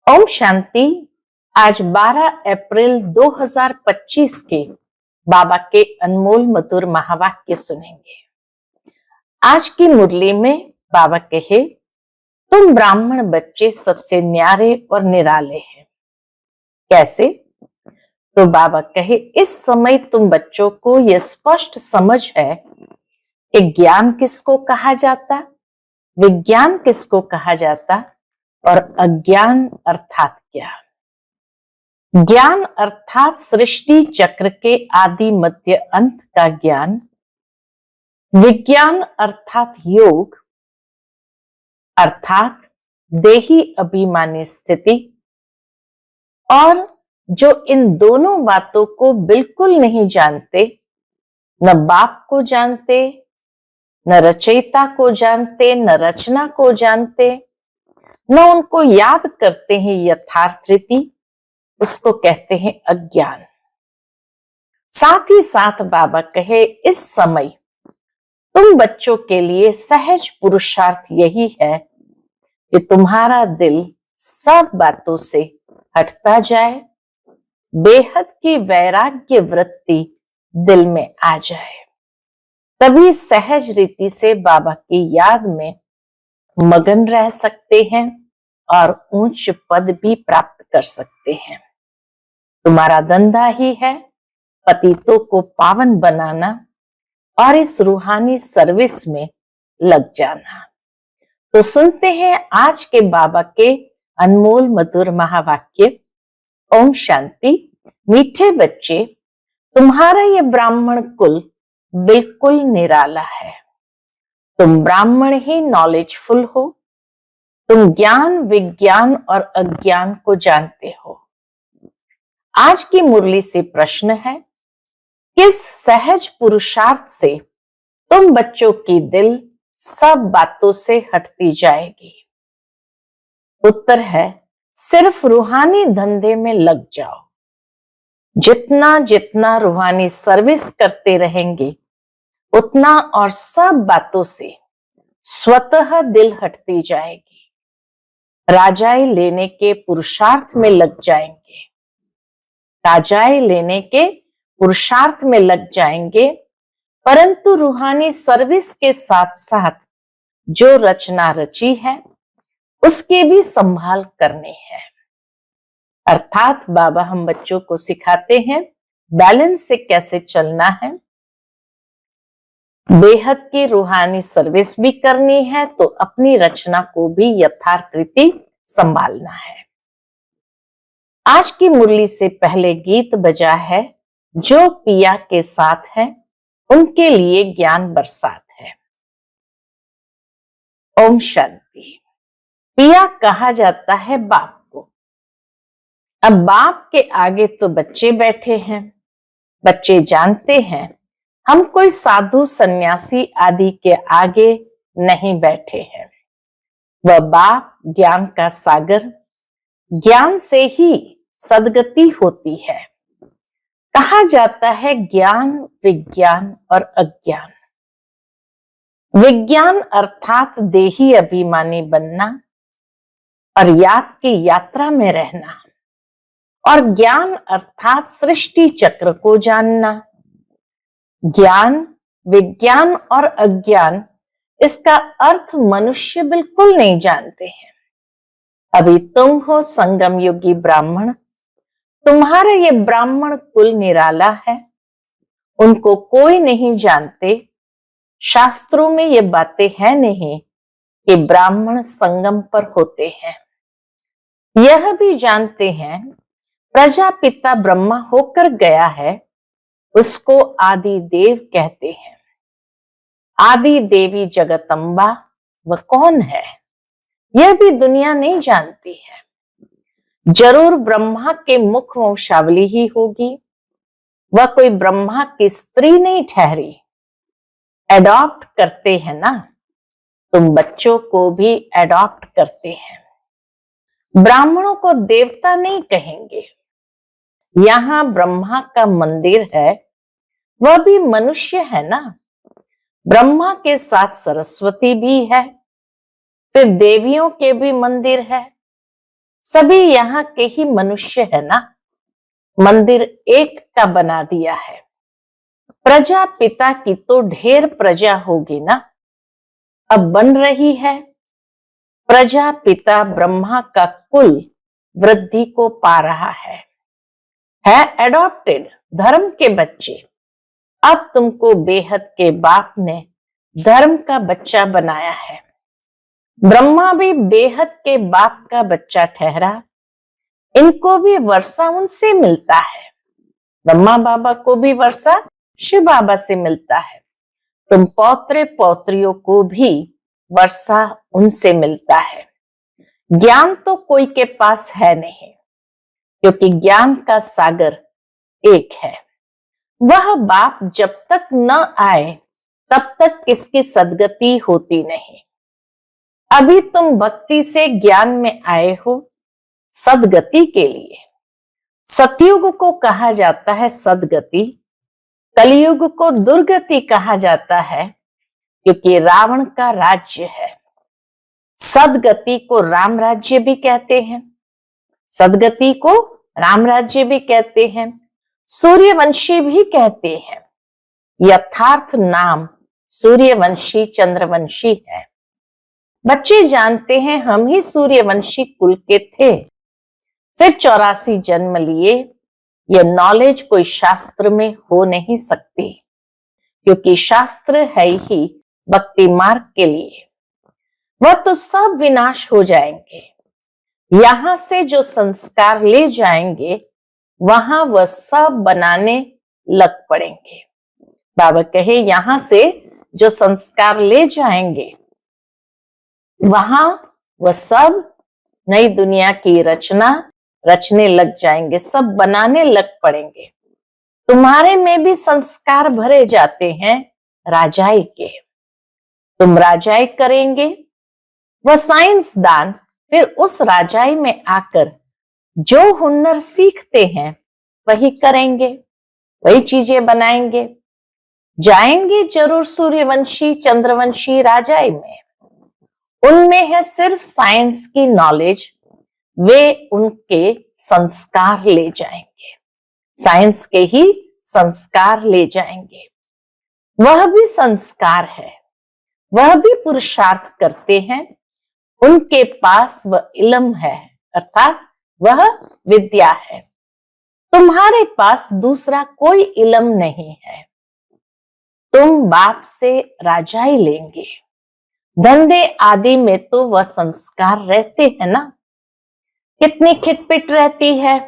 ओम शांति। आज 12 अप्रैल 2025 के बाबा के अनमोल मधुर महावाक्य सुनेंगे। आज की मुरली में बाबा कहे, तुम ब्राह्मण बच्चे सबसे न्यारे और निराले हैं। कैसे? तो बाबा कहे, इस समय तुम बच्चों को यह स्पष्ट समझ है कि ज्ञान किसको कहा जाता, विज्ञान किसको कहा जाता और अज्ञान अर्थात क्या। ज्ञान अर्थात सृष्टि चक्र के आदि मध्य अंत का ज्ञान, विज्ञान अर्थात योग अर्थात देही अभिमानी स्थिति, और जो इन दोनों बातों को बिल्कुल नहीं जानते, न बाप को जानते, न रचयिता को जानते, न रचना को जानते, न उनको याद करते हैं यथार्थ रीति, उसको कहते हैं अज्ञान। साथ ही साथ बाबा कहे, इस समय तुम बच्चों के लिए सहज पुरुषार्थ यही है कि तुम्हारा दिल सब बातों से हटता जाए, बेहद की वैराग्य वृत्ति दिल में आ जाए, तभी सहज रीति से बाबा की याद में मगन रह सकते हैं और ऊंच पद भी प्राप्त कर सकते हैं। तुम्हारा धंधा ही है पतितों को पावन बनाना और इस रूहानी सर्विस में लग जाना। तो सुनते हैं आज के बाबा के अनमोल मधुर महावाक्य। ओम शांति। मीठे बच्चे, तुम्हारा ये ब्राह्मण कुल बिल्कुल निराला है। तुम ब्राह्मण ही नॉलेजफुल हो। तुम ज्ञान, विज्ञान और अज्ञान को जानते हो। आज की मुरली से प्रश्न है, किस सहज पुरुषार्थ से तुम बच्चों की दिल सब बातों से हटती जाएगी? उत्तर है, सिर्फ रूहानी धंधे में लग जाओ। जितना जितना रूहानी सर्विस करते रहेंगे, उतना और सब बातों से स्वतः दिल हटती जाएगी। राजाई लेने के पुरुषार्थ में लग जाएंगे, राजाई लेने के पुरुषार्थ में लग जाएंगे, परंतु रूहानी सर्विस के साथ साथ जो रचना रची है उसकी भी संभाल करनी है। अर्थात बाबा हम बच्चों को सिखाते हैं बैलेंस से कैसे चलना है। बेहद की रूहानी सर्विस भी करनी है तो अपनी रचना को भी यथार्थ रीति संभालना है। आज की मुरली से पहले गीत बजा है, जो पिया के साथ है उनके लिए ज्ञान बरसात है। ओम शांति। पिया कहा जाता है बाप को। अब बाप के आगे तो बच्चे बैठे हैं। बच्चे जानते हैं हम कोई साधु सन्यासी आदि के आगे नहीं बैठे हैं। वह बाप ज्ञान का सागर, ज्ञान से ही सदगति होती है। कहा जाता है ज्ञान, विज्ञान और अज्ञान। विज्ञान अर्थात देही अभिमानी बनना और याद की यात्रा में रहना, और ज्ञान अर्थात सृष्टि चक्र को जानना। ज्ञान, विज्ञान और अज्ञान, इसका अर्थ मनुष्य बिल्कुल नहीं जानते हैं। अभी तुम हो संगम युगी ब्राह्मण, तुम्हारा ये ब्राह्मण कुल निराला है। उनको कोई नहीं जानते। शास्त्रों में ये बातें हैं नहीं कि ब्राह्मण संगम पर होते हैं। यह भी जानते हैं प्रजापिता ब्रह्मा होकर गया है, उसको आदि देव कहते हैं। आदि देवी जगदम्बा वह कौन है, यह भी दुनिया नहीं जानती है। जरूर ब्रह्मा के मुख वंशावली ही होगी। वह कोई ब्रह्मा की स्त्री नहीं ठहरी। एडॉप्ट करते हैं ना, तुम बच्चों को भी एडॉप्ट करते हैं। ब्राह्मणों को देवता नहीं कहेंगे। यहां ब्रह्मा का मंदिर है, वह भी मनुष्य है ना। ब्रह्मा के साथ सरस्वती भी है, फिर देवियों के भी मंदिर है। सभी यहाँ के ही मनुष्य है ना। मंदिर एक का बना दिया है। प्रजा पिता की तो ढेर प्रजा होगी ना, अब बन रही है। प्रजा पिता ब्रह्मा का कुल वृद्धि को पा रहा है एडॉप्टेड धर्म के बच्चे। अब तुमको बेहद के बाप ने धर्म का बच्चा बनाया है। ब्रह्मा भी बेहद के बाप का बच्चा ठहरा। इनको भी वर्षा उनसे मिलता है। ब्रह्मा बाबा को भी वर्षा शिव बाबा से मिलता है। तुम पौत्रे पौत्रियों को भी वर्षा उनसे मिलता है। ज्ञान तो कोई के पास है नहीं, क्योंकि ज्ञान का सागर एक है। वह बाप जब तक न आए तब तक किसकी सदगति होती नहीं। अभी तुम भक्ति से ज्ञान में आए हो सदगति के लिए। सतयुग को कहा जाता है सदगति, कलयुग को दुर्गति कहा जाता है, क्योंकि रावण का राज्य है। सदगति को राम राज्य भी कहते हैं, सदगति को राम राज्य भी कहते हैं, सूर्यवंशी भी कहते हैं। यथार्थ नाम सूर्यवंशी चंद्रवंशी है। बच्चे जानते हैं हम ही सूर्यवंशी कुल के थे, फिर 84 जन्म लिए। यह नॉलेज कोई शास्त्र में हो नहीं सकती, क्योंकि शास्त्र है ही भक्ति मार्ग के लिए। वह तो सब विनाश हो जाएंगे। यहां से जो संस्कार ले जाएंगे वहां वह सब बनाने लग पड़ेंगे। बाबा कहे यहां से जो संस्कार ले जाएंगे वहां वह सब नई दुनिया की रचना रचने लग जाएंगे, सब बनाने लग पड़ेंगे। तुम्हारे में भी संस्कार भरे जाते हैं राजाई के। तुम राजाई करेंगे, वह साइंसदान फिर उस राजाई में आकर जो हुनर सीखते हैं वही करेंगे, वही चीजें बनाएंगे। जाएंगे जरूर सूर्यवंशी चंद्रवंशी राजाई में। उनमें है सिर्फ साइंस की नॉलेज, वे उनके संस्कार ले जाएंगे, साइंस के ही संस्कार ले जाएंगे। वह भी संस्कार है, वह भी पुरुषार्थ करते हैं। उनके पास वह इल्म है, अर्थात वह विद्या है। तुम्हारे पास दूसरा कोई इल्म नहीं है। तुम बाप से राजाई लेंगे। धंधे आदि में तो वह संस्कार रहते हैं ना, कितनी खिटपिट रहती है,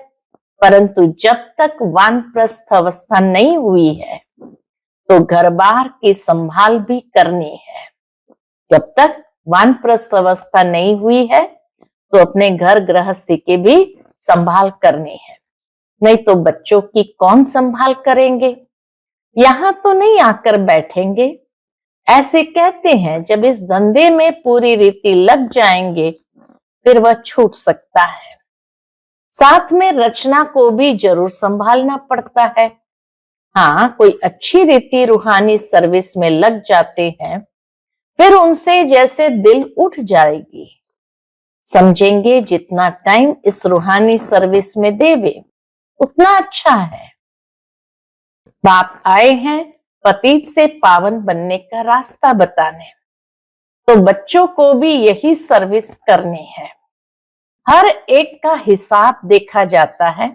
परंतु जब तक वानप्रस्थ अवस्था नहीं हुई है तो घर बार की संभाल भी करनी है। जब तक वानप्रस्थ अवस्था नहीं हुई है तो अपने घर गृहस्थी की भी संभाल करनी है, नहीं तो बच्चों की कौन संभाल करेंगे। यहां तो नहीं आकर बैठेंगे। ऐसे कहते हैं जब इस धंधे में पूरी रीति लग जाएंगे फिर वह छूट सकता है। साथ में रचना को भी जरूर संभालना पड़ता है। हाँ, कोई अच्छी रीति रूहानी सर्विस में लग जाते हैं, फिर उनसे जैसे दिल उठ जाएगी। समझेंगे जितना टाइम इस रूहानी सर्विस में देवे उतना अच्छा है। बाप आए हैं पतित से पावन बनने का रास्ता बताने, तो बच्चों को भी यही सर्विस करनी है। हर एक का हिसाब देखा जाता है।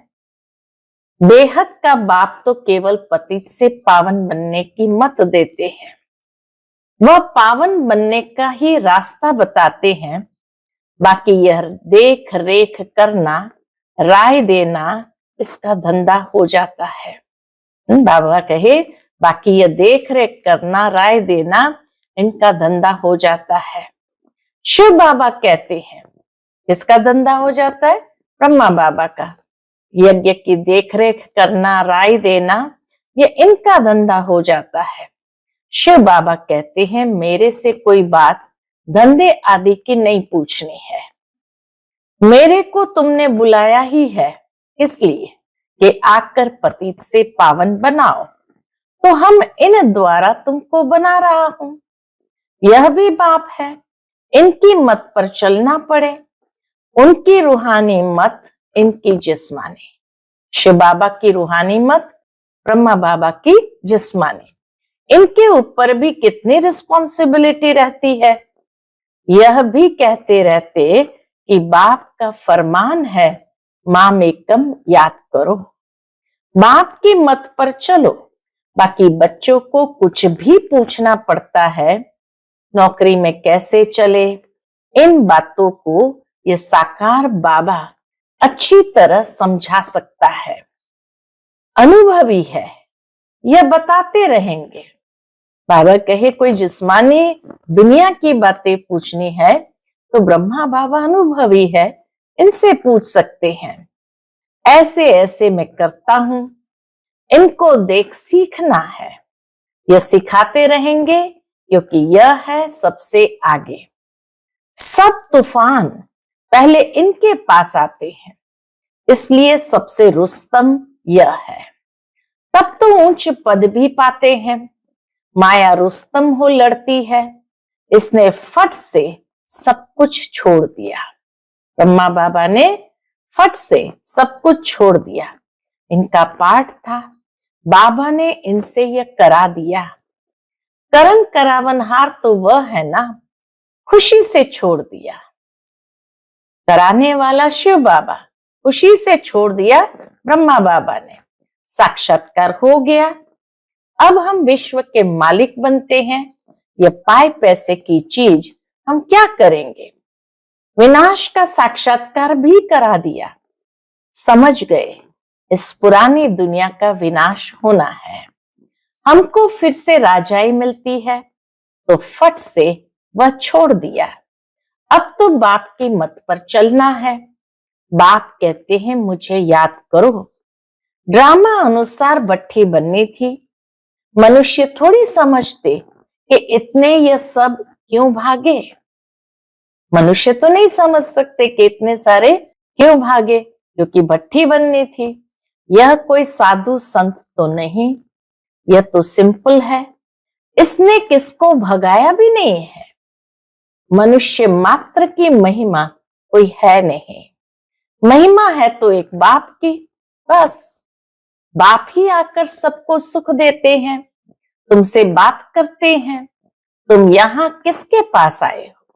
बेहद का बाप तो केवल पतित से पावन बनने की मत देते हैं, वह पावन बनने का ही रास्ता बताते हैं। बाकी यह देख रेख करना, राय देना, इसका धंधा हो जाता है। बाबा कहे बाकी यह देख रेख करना, राय देना, इनका धंधा हो जाता है। शिव बाबा कहते हैं किसका धंधा हो जाता है? ब्रह्मा बाबा का। यज्ञ की देखरेख करना, राय देना, ये इनका धंधा हो जाता है। शिव बाबा कहते हैं मेरे से कोई बात धंधे आदि की नहीं पूछनी है। मेरे को तुमने बुलाया ही है इसलिए कि आकर पतित से पावन बनाओ, तो हम इन द्वारा तुमको बना रहा हूं। यह भी बाप है, इनकी मत पर चलना पड़े उनकी रूहानी मत, इनकी जिस्मानी। शिव बाबा की रूहानी मत, ब्रह्मा बाबा की जिस्मानी। इनके ऊपर भी कितनी रिस्पॉन्सिबिलिटी रहती है। यह भी कहते रहते कि बाप का फरमान है, माम एकम याद करो, बाप की मत पर चलो। बाकी बच्चों को कुछ भी पूछना पड़ता है, नौकरी में कैसे चले, इन बातों को ये साकार बाबा अच्छी तरह समझा सकता है। अनुभवी है, यह बताते रहेंगे। बाबा कहे कोई जिस्मानी दुनिया की बातें पूछनी है तो ब्रह्मा बाबा अनुभवी है, इनसे पूछ सकते हैं। ऐसे ऐसे मैं करता हूं, इनको देख सीखना है। यह सिखाते रहेंगे क्योंकि यह है सबसे आगे। सब तूफान पहले इनके पास आते हैं, इसलिए सबसे रुस्तम यह है। तब तो ऊंच पद भी पाते हैं। माया रुस्तम हो लड़ती है, इसने फट से सब कुछ छोड़ दिया। ब्रह्मा बाबा ने फट से सब कुछ छोड़ दिया। इनका पाठ था, बाबा ने इनसे यह करा दिया। करन करावनहार तो वह है ना, खुशी से छोड़ दिया। कराने वाला शिव बाबा, खुशी से छोड़ दिया ब्रह्मा बाबा ने। साक्षात्कार हो गया। अब हम विश्व के मालिक बनते हैं। ये पाए पैसे की चीज हम क्या करेंगे। विनाश का साक्षात्कार भी करा दिया। समझ गए इस पुरानी दुनिया का विनाश होना है, हमको फिर से राजाई मिलती है, तो फट से वह छोड़ दिया। अब तो बाप की मत पर चलना है। बाप कहते हैं मुझे याद करो। ड्रामा अनुसार भट्ठी बननी थी। मनुष्य थोड़ी समझते कि इतने ये सब क्यों भागे। मनुष्य तो नहीं समझ सकते कि इतने सारे क्यों भागे, क्योंकि भट्ठी बननी थी। यह कोई साधु संत तो नहीं, यह तो सिंपल है। इसने किसको भगाया भी नहीं है। मनुष्य मात्र की महिमा कोई है नहीं। महिमा है तो एक बाप की, बस। बाप ही आकर सबको सुख देते हैं, तुमसे बात करते हैं। तुम यहां किसके पास आए हो।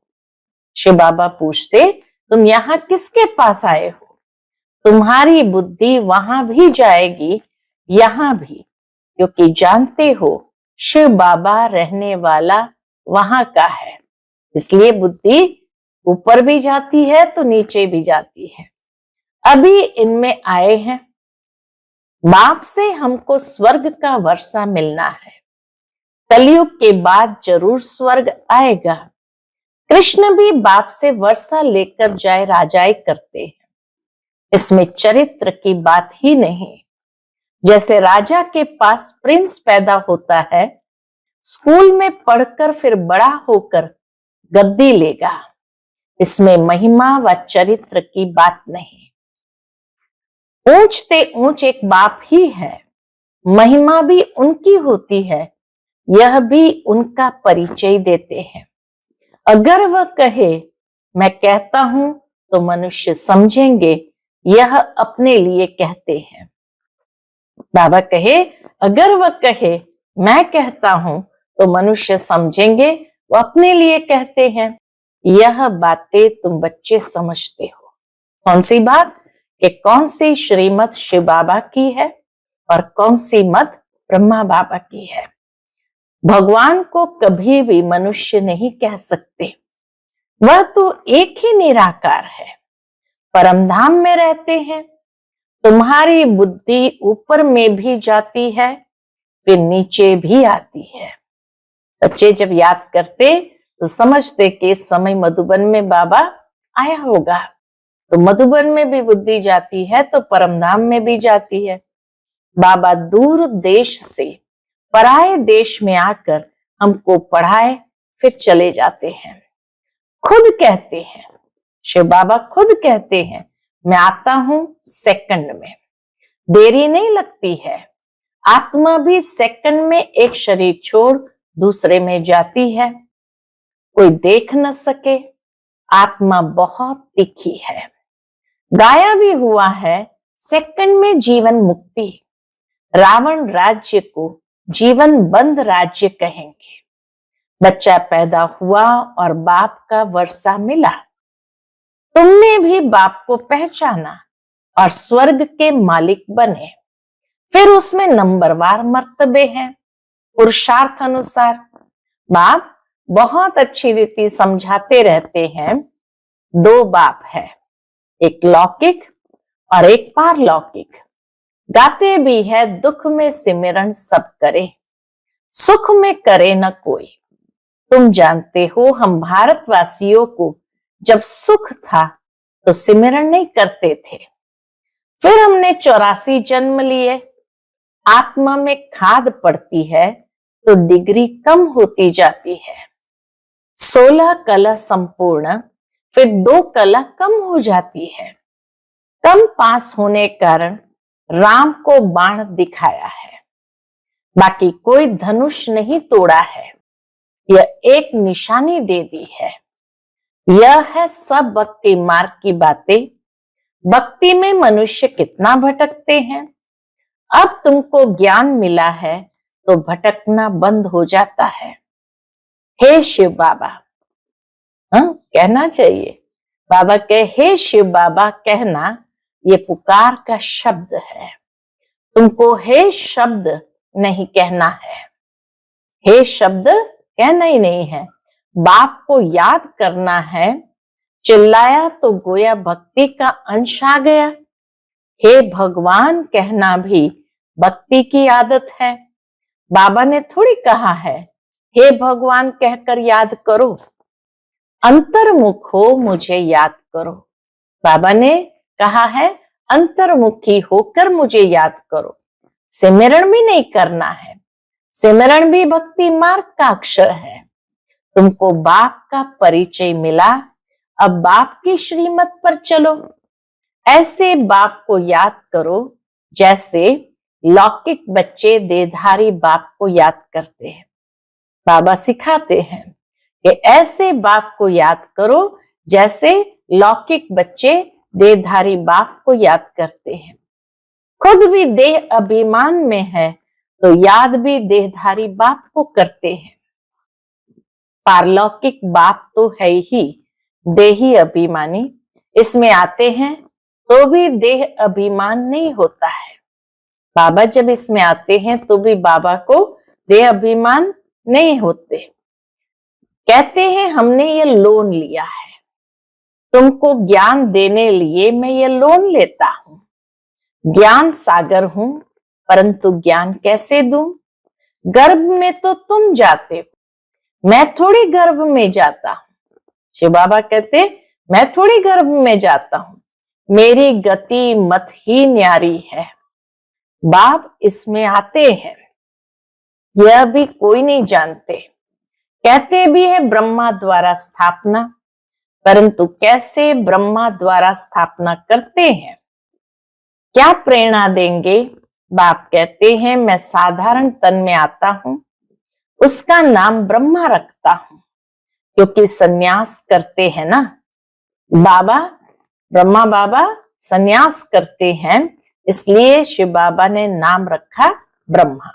शिव बाबा पूछते तुम यहां किसके पास आए हो। तुम्हारी बुद्धि वहां भी जाएगी, यहां भी, क्योंकि जानते हो शिव बाबा रहने वाला वहां का है। इसलिए बुद्धि ऊपर भी जाती है तो नीचे भी जाती है। अभी इनमें आए हैं। बाप से हमको स्वर्ग का वर्षा मिलना है। कलयुग के बाद जरूर स्वर्ग आएगा। कृष्ण भी बाप से वर्षा लेकर जाए राजाई करते हैं। इसमें चरित्र की बात ही नहीं। जैसे राजा के पास प्रिंस पैदा होता है, स्कूल में पढ़कर फिर बड़ा होकर गद्दी लेगा। इसमें महिमा व चरित्र की बात नहीं। ऊंचते ऊंच एक बाप ही है, महिमा भी उनकी होती है। यह भी उनका परिचय देते हैं। अगर वह कहे मैं कहता हूं तो मनुष्य समझेंगे यह अपने लिए कहते हैं। बाबा कहे अगर वह कहे मैं कहता हूं तो मनुष्य समझेंगे वो अपने लिए कहते हैं। यह बातें तुम बच्चे समझते हो। कौन सी बात कि कौन सी श्रीमत शिव बाबा की है और कौन सी मत ब्रह्मा बाबा की है। भगवान को कभी भी मनुष्य नहीं कह सकते, वह तो एक ही निराकार है, परमधाम में रहते हैं। तुम्हारी बुद्धि ऊपर में भी जाती है, फिर नीचे भी आती है। बच्चे जब याद करते तो समझते कि इस समय मधुबन में बाबा आया होगा, तो मधुबन में भी बुद्धि जाती है तो परमधाम में भी जाती है। बाबा दूर देश से पराए देश में आकर हमको पढ़ाए फिर चले जाते हैं। खुद कहते हैं, शिव बाबा खुद कहते हैं मैं आता हूं सेकंड में, देरी नहीं लगती है। आत्मा भी सेकंड में एक शरीर छोड़ दूसरे में जाती है। कोई देख न सके, आत्मा बहुत तीखी है। गाया भी हुआ है, सेकंड में जीवन मुक्ति। रावण राज्य को जीवन बंद राज्य कहेंगे। बच्चा पैदा हुआ और बाप का वर्षा मिला। तुमने भी बाप को पहचाना और स्वर्ग के मालिक बने। फिर उसमें नंबरवार मर्तबे हैं पुरुषार्थ अनुसार। बाप बहुत अच्छी रीति समझाते रहते हैं। दो बाप है, एक लौकिक और एक पारलौकिक। गाते भी है, दुख में सिमरन सब करे, सुख में करे न कोई। तुम जानते हो, हम भारतवासियों को जब सुख था तो सिमरन नहीं करते थे। फिर हमने 84 जन्म लिए। आत्मा में खाद पड़ती है तो डिग्री कम होती जाती है। 16 कला संपूर्ण, फिर 2 कला कम हो जाती है। कम पास होने कारण राम को बाण दिखाया है, बाकी कोई धनुष नहीं तोड़ा है। यह एक निशानी दे दी है। यह है सब भक्ति मार्ग की बातें। भक्ति में मनुष्य कितना भटकते हैं। अब तुमको ज्ञान मिला है तो भटकना बंद हो जाता है। हे शिव बाबा, कहना चाहिए। बाबा कहे हे शिव बाबा कहना, ये पुकार का शब्द है। तुमको हे शब्द नहीं कहना है। हे शब्द कहना ही नहीं है। बाप को याद करना है। चिल्लाया तो गोया भक्ति का अंश आ गया। हे भगवान कहना भी भक्ति की आदत है। बाबा ने थोड़ी कहा है हे भगवान कहकर याद करो। अंतर्मुख हो मुझे याद करो। बाबा ने कहा है अंतर्मुखी होकर मुझे याद करो। सिमरण भी नहीं करना है। सिमरण भी भक्ति मार्ग का अक्षर है। तुमको बाप का परिचय मिला, अब बाप की श्रीमत पर चलो। ऐसे बाप को याद करो जैसे लौकिक बच्चे देहधारी बाप को याद करते हैं। बाबा सिखाते हैं कि ऐसे बाप को याद करो जैसे लौकिक बच्चे देहधारी बाप को याद करते हैं। खुद भी देह अभिमान में है तो याद भी देहधारी बाप को करते हैं। पारलौकिक बाप तो है ही देही अभिमानी। इसमें आते हैं तो भी देह अभिमान नहीं होता है। बाबा जब इसमें आते हैं तो भी बाबा को देह अभिमान नहीं होते। कहते हैं हमने ये लोन लिया है, तुमको ज्ञान देने लिए मैं ये लोन लेता हूं। ज्ञान सागर हूं, परंतु ज्ञान कैसे दूं? गर्भ में तो तुम जाते हो, मैं थोड़ी गर्भ में जाता हूं। शिव बाबा कहते मैं थोड़ी गर्भ में जाता हूं, मेरी गति मत ही न्यारी है। बाप इसमें आते हैं, यह भी कोई नहीं जानते। कहते भी है ब्रह्मा द्वारा स्थापना, परंतु कैसे ब्रह्मा द्वारा स्थापना करते हैं, क्या प्रेरणा देंगे? बाप कहते हैं मैं साधारण तन में आता हूं, उसका नाम ब्रह्मा रखता हूं, क्योंकि सन्यास करते हैं ना बाबा। ब्रह्मा बाबा सन्यास करते हैं, इसलिए शिव बाबा ने नाम रखा ब्रह्मा।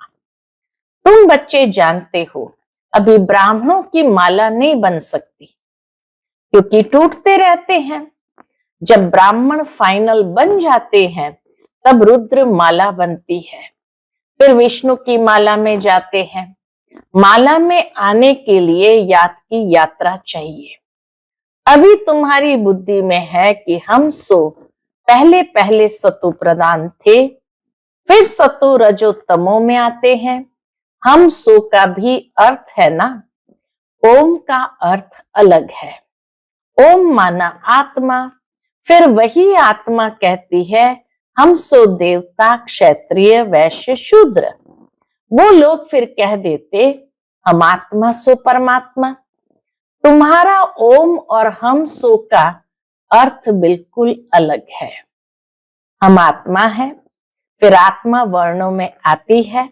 तुम बच्चे जानते हो अभी ब्राह्मणों की माला नहीं बन सकती, क्योंकि टूटते रहते हैं। जब ब्राह्मण फाइनल बन जाते हैं तब रुद्र माला बनती है, फिर विष्णु की माला में जाते हैं। माला में आने के लिए याद की यात्रा चाहिए। अभी तुम्हारी बुद्धि में है कि हम सो पहले पहले सतु प्रधान थे, फिर सतु रजो तमो में आते हैं। हम सो का भी अर्थ है ना, ओम का अर्थ अलग है। ओम माना आत्मा, फिर वही आत्मा कहती है हम सो देवता क्षत्रिय वैश्य शूद्र। वो लोग फिर कह देते हम आत्मा सो परमात्मा। तुम्हारा ओम और हम सो का अर्थ बिल्कुल अलग है। हम आत्मा है, फिर आत्मा वर्णों में आती है।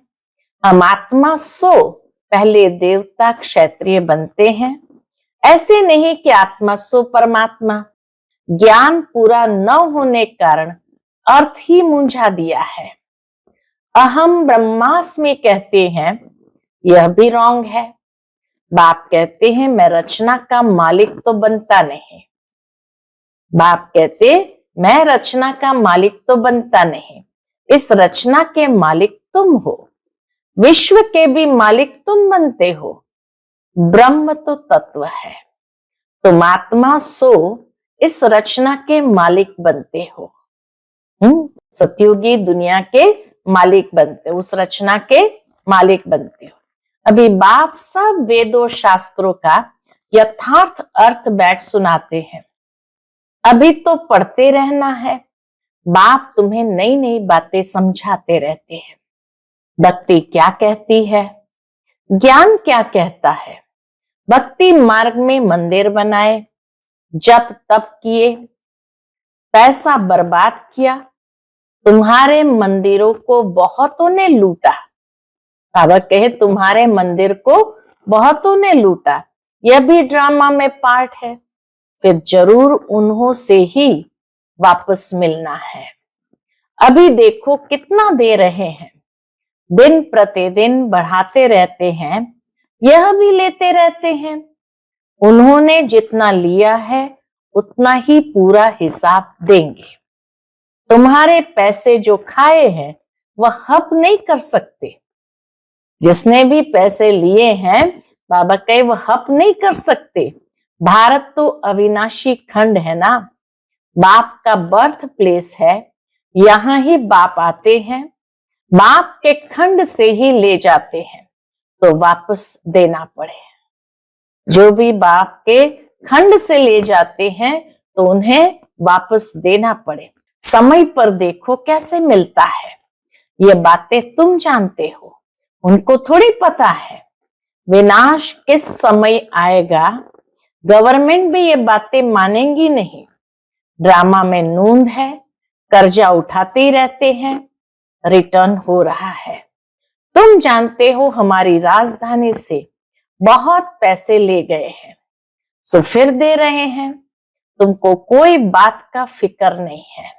हम आत्मा सो पहले देवता क्षत्रिय बनते हैं, ऐसे नहीं कि आत्मा सो परमात्मा। ज्ञान पूरा न होने कारण अर्थ ही मूंझा दिया है। अहम ब्रह्मास्मि कहते हैं, यह भी रॉन्ग है। बाप कहते हैं मैं रचना का मालिक तो बनता नहीं। बाप कहते मैं रचना का मालिक तो बनता नहीं, इस रचना के मालिक तुम हो, विश्व के भी मालिक तुम बनते हो। ब्रह्म तो तत्व है, तुम आत्मा सो इस रचना के मालिक बनते हो। सतयुगी दुनिया के मालिक बनते हो, उस रचना के मालिक बनते हो। अभी बाप सब वेदों शास्त्रों का यथार्थ अर्थ बैठ सुनाते हैं। अभी तो पढ़ते रहना है। बाप तुम्हें नई नई बातें समझाते रहते हैं। भक्ति क्या कहती है, ज्ञान क्या कहता है। भक्ति मार्ग में मंदिर बनाए, जप तप किए, पैसा बर्बाद किया, तुम्हारे मंदिरों को बहुतों ने लूटा। बाबा कहे तुम्हारे मंदिर को बहुतों ने लूटा, यह भी ड्रामा में पार्ट है, फिर जरूर उन्हों से ही वापस मिलना है। अभी देखो कितना दे रहे हैं, दिन प्रतिदिन बढ़ाते रहते हैं, यह भी लेते रहते हैं। उन्होंने जितना लिया है उतना ही पूरा हिसाब देंगे। तुम्हारे पैसे जो खाए हैं वह हप नहीं कर सकते। जिसने भी पैसे लिए हैं बाबा कहे वह हप नहीं कर सकते। भारत तो अविनाशी खंड है ना, बाप का बर्थ प्लेस है, यहां ही बाप आते हैं, बाप के खंड से ही ले जाते हैं, तो वापस देना पड़े। जो भी बाप के खंड से ले जाते हैं तो उन्हें वापस देना पड़े। समय पर देखो कैसे मिलता है, ये बातें तुम जानते हो, उनको थोड़ी पता है विनाश किस समय आएगा। गवर्नमेंट भी ये बातें मानेंगी नहीं। ड्रामा में नूंद है, कर्जा उठाते ही रहते हैं, रिटर्न हो रहा है। तुम जानते हो हमारी राजधानी से बहुत पैसे ले गए हैं, सो फिर दे रहे हैं। तुमको कोई बात का फिक्र नहीं है,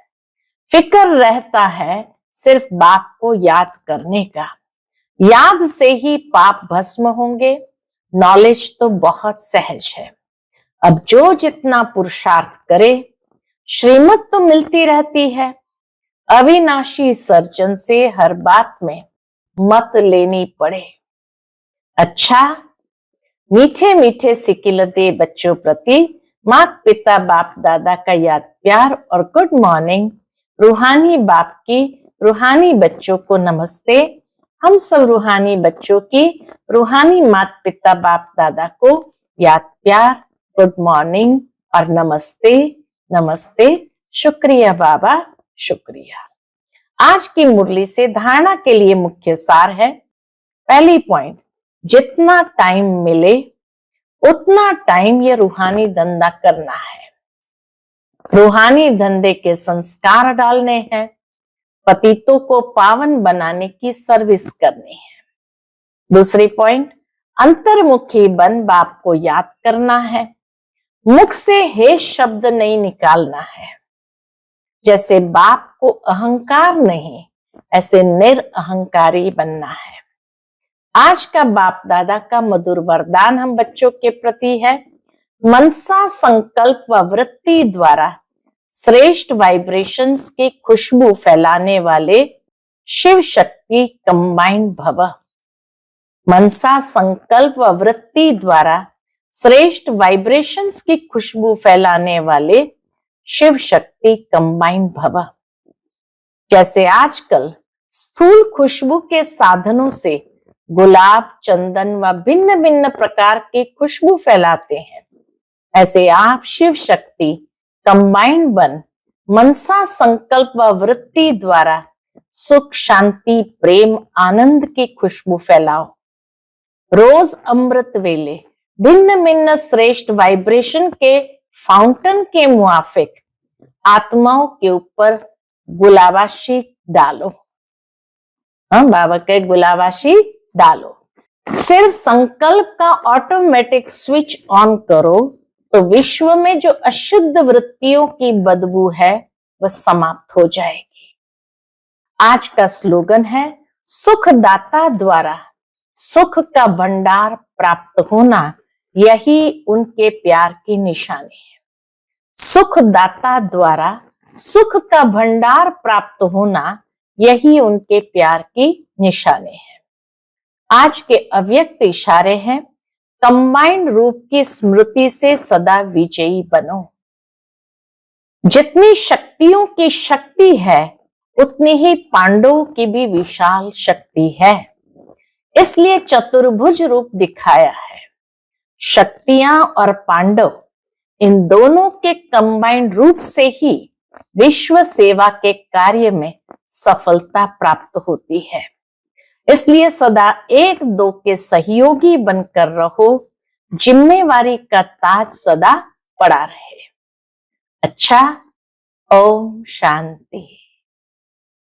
फिक्र रहता है सिर्फ बाप को याद करने का। याद से ही पाप भस्म होंगे। नॉलेज तो बहुत सहज है, अब जो जितना पुरुषार्थ करे श्रीमत तो मिलती रहती है। अविनाशी सर्जन से हर बात में मत लेनी पड़े। अच्छा, मीठे मीठे सिकिलते बच्चों प्रति माता पिता बाप दादा का याद प्यार और गुड मॉर्निंग। रूहानी बाप की रूहानी बच्चों को नमस्ते। हम सब रूहानी बच्चों की रूहानी माता पिता बाप दादा को याद प्यार, गुड मॉर्निंग और नमस्ते नमस्ते। शुक्रिया बाबा, शुक्रिया। आज की मुरली से धारणा के लिए मुख्य सार है। पहली पॉइंट, जितना टाइम मिले उतना टाइम ये रूहानी धंधा करना है। रूहानी धंधे के संस्कार डालने हैं, पतितों को पावन बनाने की सर्विस करनी है। दूसरी पॉइंट, अंतर्मुखी बन बाप को याद करना है, मुख से हे शब्द नहीं निकालना है। जैसे बाप को अहंकार नहीं, ऐसे निरअहंकारी बनना है। आज का बाप दादा का मधुर वरदान हम बच्चों के प्रति है, मनसा संकल्प व वृत्ति द्वारा श्रेष्ठ वाइब्रेशंस की खुशबू फैलाने वाले शिव शक्ति कंबाइंड भव। मनसा संकल्प व वृत्ति द्वारा श्रेष्ठ वाइब्रेशंस की खुशबू फैलाने वाले शिव शक्ति कंबाइंड भव। जैसे आजकल स्थूल खुशबू के साधनों से गुलाब, चंदन व भिन्न भिन्न प्रकार की खुशबू फैलाते हैं, ऐसे आप शिव शक्ति कंबाइंड बन मनसा संकल्प व वृत्ति द्वारा सुख, शांति, प्रेम, आनंद की खुशबू फैलाओ। रोज अमृत वेले भिन्न भिन्न श्रेष्ठ वाइब्रेशन के फाउंटेन के मुआफिक आत्माओं के ऊपर गुलाबाशी डालो। बाबा के गुलाबाशी डालो। सिर्फ संकल्प का ऑटोमेटिक स्विच ऑन करो तो विश्व में जो अशुद्ध वृत्तियों की बदबू है वह समाप्त हो जाएगी। आज का स्लोगन है, सुखदाता द्वारा सुख का भंडार प्राप्त होना यही उनके प्यार की निशानी है। सुखदाता द्वारा सुख का भंडार प्राप्त होना यही उनके प्यार की निशानी है। आज के अव्यक्त इशारे हैं, कंबाइंड रूप की स्मृति से सदा विजयी बनो। जितनी शक्तियों की शक्ति है उतनी ही पांडवों की भी विशाल शक्ति है, इसलिए चतुर्भुज रूप दिखाया है। शक्तियां और पांडव इन दोनों के कंबाइंड रूप से ही विश्व सेवा के कार्य में सफलता प्राप्त होती है। इसलिए सदा एक दो के सहयोगी बनकर रहो, जिम्मेवारी का ताज सदा पड़ा रहे। अच्छा, ओम शांति।